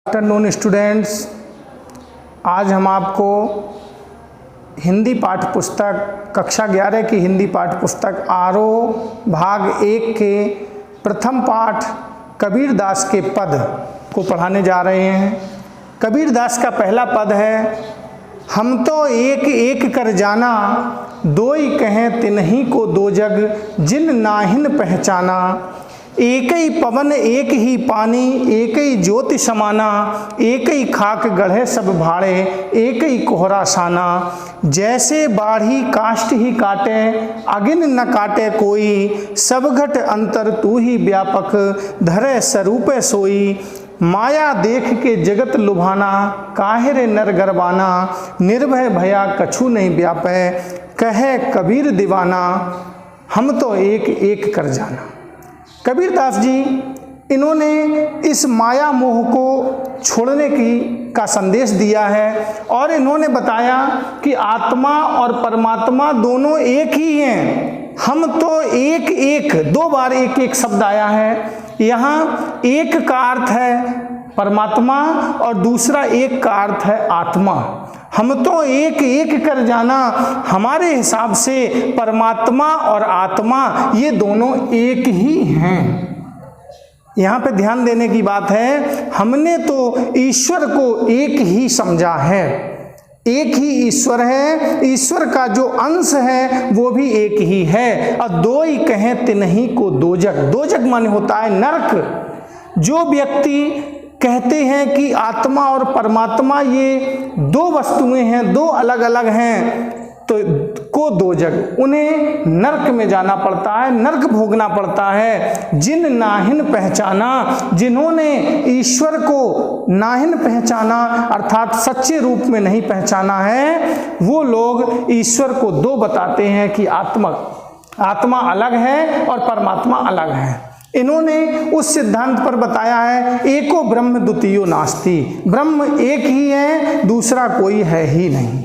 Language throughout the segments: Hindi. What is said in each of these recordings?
आफ्टरनून स्टूडेंट्स, आज हम आपको हिंदी पाठ्य पुस्तक कक्षा 11 की हिंदी पाठ्य पुस्तक आरोह भाग 1 के प्रथम पाठ कबीरदास के पद को पढ़ाने जा रहे हैं। कबीरदास का पहला पद है, हम तो एक एक कर जाना, दोई कहें तिन्ही को दो जग, जिन नाहिन पहचाना। एक ही पवन एक ही पानी, एक ही ज्योति समाना, एक ही खाक गढ़े सब भाड़े, एक ही कोहरा साना। जैसे बाढ़ी काष्ठ ही काटे, अगिन न काटे कोई, सब घट अंतर तू ही व्यापक, धरे स्वरूपे सोई। माया देख के जगत लुभाना, काहिरे नर गरबाना, निर्भय भया कछु नहीं व्यापै, कहे कबीर दीवाना, हम तो एक एक कर जाना। कबीरदास जी इन्होंने इस माया मोह को छोड़ने का संदेश दिया है और इन्होंने बताया कि आत्मा और परमात्मा दोनों एक ही हैं। हम तो एक एक, दो बार एक एक शब्द आया है। यहाँ एक का अर्थ है परमात्मा और दूसरा एक का अर्थ है आत्मा। हम तो एक एक कर जाना, हमारे हिसाब से परमात्मा और आत्मा ये दोनों एक ही हैं। यहाँ पे ध्यान देने की बात है, हमने तो ईश्वर को एक ही समझा है। एक ही ईश्वर है, ईश्वर का जो अंश है वो भी एक ही है। और दो ही कहें तिन्ही को दो जग, दो जग माने होता है नरक। जो व्यक्ति कहते हैं कि आत्मा और परमात्मा ये दो वस्तुएं हैं, दो अलग अलग हैं, तो को दो जग, उन्हें नरक में जाना पड़ता है, नरक भोगना पड़ता है। जिन नाहिन पहचाना, जिन्होंने ईश्वर को नाहिन पहचाना अर्थात सच्चे रूप में नहीं पहचाना है, वो लोग ईश्वर को दो बताते हैं कि आत्मा अलग है और परमात्मा अलग है। इन्होंने उस सिद्धांत पर बताया है, एको ब्रह्म द्वितीयो नास्ति, ब्रह्म एक ही है, दूसरा कोई है ही नहीं,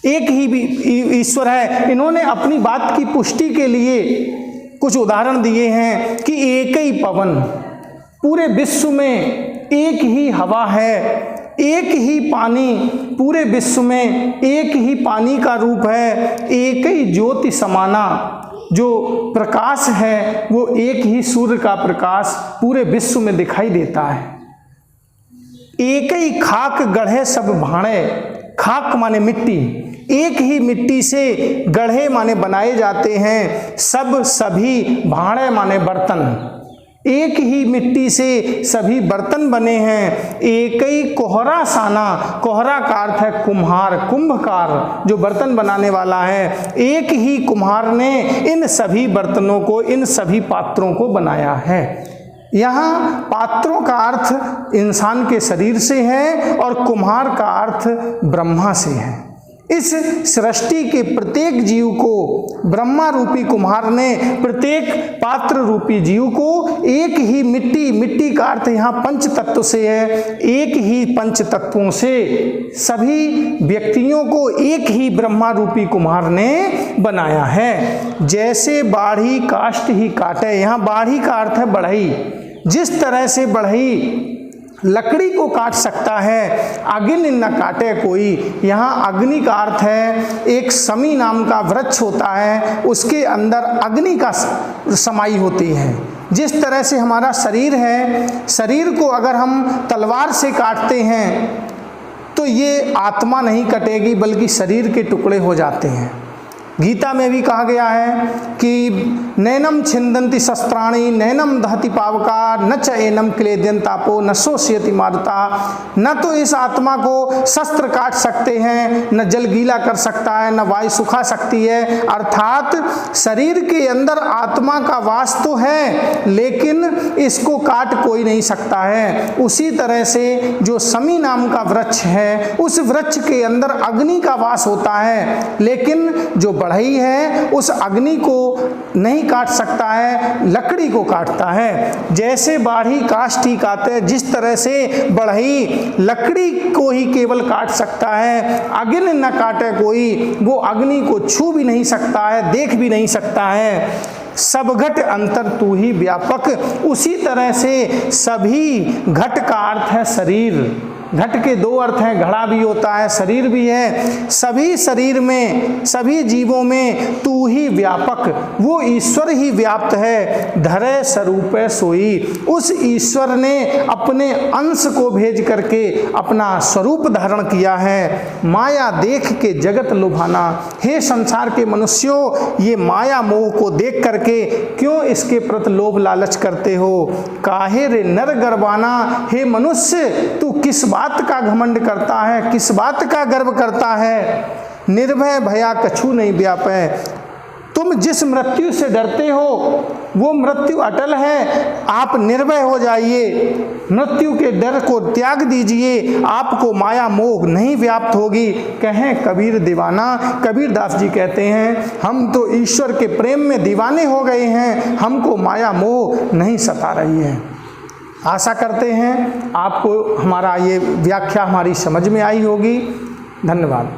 एक ही ईश्वर है। इन्होंने अपनी बात की पुष्टि के लिए कुछ उदाहरण दिए हैं कि एक ही पवन, पूरे विश्व में एक ही हवा है, एक ही पानी, पूरे विश्व में एक ही पानी का रूप है, एक ही ज्योति समाना, जो प्रकाश है वो एक ही सूर्य का प्रकाश पूरे विश्व में दिखाई देता है। एक ही खाक गढ़े सब भाड़े, खाक माने मिट्टी, एक ही मिट्टी से गढ़े माने बनाए जाते हैं, सब सभी भाड़े माने बर्तन, एक ही मिट्टी से सभी बर्तन बने हैं। एक ही कोहरा साना, कोहरा का अर्थ है कुम्हार, कुंभकार जो बर्तन बनाने वाला है। एक ही कुम्हार ने इन सभी बर्तनों को, इन सभी पात्रों को बनाया है। यहाँ पात्रों का अर्थ इंसान के शरीर से है और कुम्हार का अर्थ ब्रह्मा से है। इस सृष्टि के प्रत्येक जीव को ब्रह्मा रूपी कुम्हार ने प्रत्येक पात्र रूपी जीव को एक ही मिट्टी का अर्थ यहाँ पंच तत्व से है, एक ही पंच तत्वों से सभी व्यक्तियों को एक ही ब्रह्मा रूपी कुम्हार ने बनाया है। जैसे बाढ़ी काष्ठ ही काटे, यहाँ बाढ़ी का अर्थ है बढ़ई। जिस तरह से बढ़ई लकड़ी को काट सकता है, अग्नि न काटे कोई, यहाँ अग्नि का अर्थ है एक समी नाम का वृक्ष होता है, उसके अंदर अग्नि का समाई होती है। जिस तरह से हमारा शरीर है, शरीर को अगर हम तलवार से काटते हैं तो ये आत्मा नहीं कटेगी बल्कि शरीर के टुकड़े हो जाते हैं। गीता में भी कहा गया है कि नैनम छिंदंती शस्त्राणी, नैनम दहति पावका, न च एनम क्लेद्यन तापो, न शोष्यति मारुता। न तो इस आत्मा को शस्त्र काट सकते हैं, न जल गीला कर सकता है, न वायु सुखा सकती है। अर्थात शरीर के अंदर आत्मा का वास तो है लेकिन इसको काट कोई नहीं सकता है। उसी तरह से जो समी नाम का वृक्ष है, उस वृक्ष के अंदर अग्नि का वास होता है, लेकिन जो बढ़ई है उस अग्नि को नहीं काट सकता है, लकड़ी को काटता है। जैसे बाढ़ी काष्ठ ही काटे, जिस तरह से बढ़ई लकड़ी को ही केवल काट सकता है, अग्नि न काटे कोई, वो अग्नि को छू भी नहीं सकता है, देख भी नहीं सकता है। सब घट अंतर तू ही व्यापक। उसी तरह से सभी घट का अर्थ है शरीर। घट के दो अर्थ हैं, घड़ा भी होता है, शरीर भी है। सभी शरीर में, सभी जीवों में तू ही व्यापक, वो ईश्वर ही व्याप्त है। धरे स्वरूप सोई, उस ईश्वर ने अपने अंश को भेज करके अपना स्वरूप धारण किया है। माया देख के जगत लुभाना, हे संसार के मनुष्यों, ये माया मोह को देख करके क्यों इसके प्रति लोभ लालच करते हो। काहे रे नर गर्वाना, हे मनुष्य तू किस बात का घमंड करता है, किस बात का गर्व करता है। निर्भय भया कछु नहीं व्यापै, तुम जिस मृत्यु से डरते हो वो मृत्यु अटल है, आप निर्भय हो जाइए, मृत्यु के डर को त्याग दीजिए, आपको माया मोह नहीं व्याप्त होगी। कहें कबीर दीवाना, कबीर दास जी कहते हैं हम तो ईश्वर के प्रेम में दीवाने हो गए हैं, हमको माया मोह नहीं सता रही है। आशा करते हैं आपको हमारा ये व्याख्या हमारी समझ में आई होगी। धन्यवाद।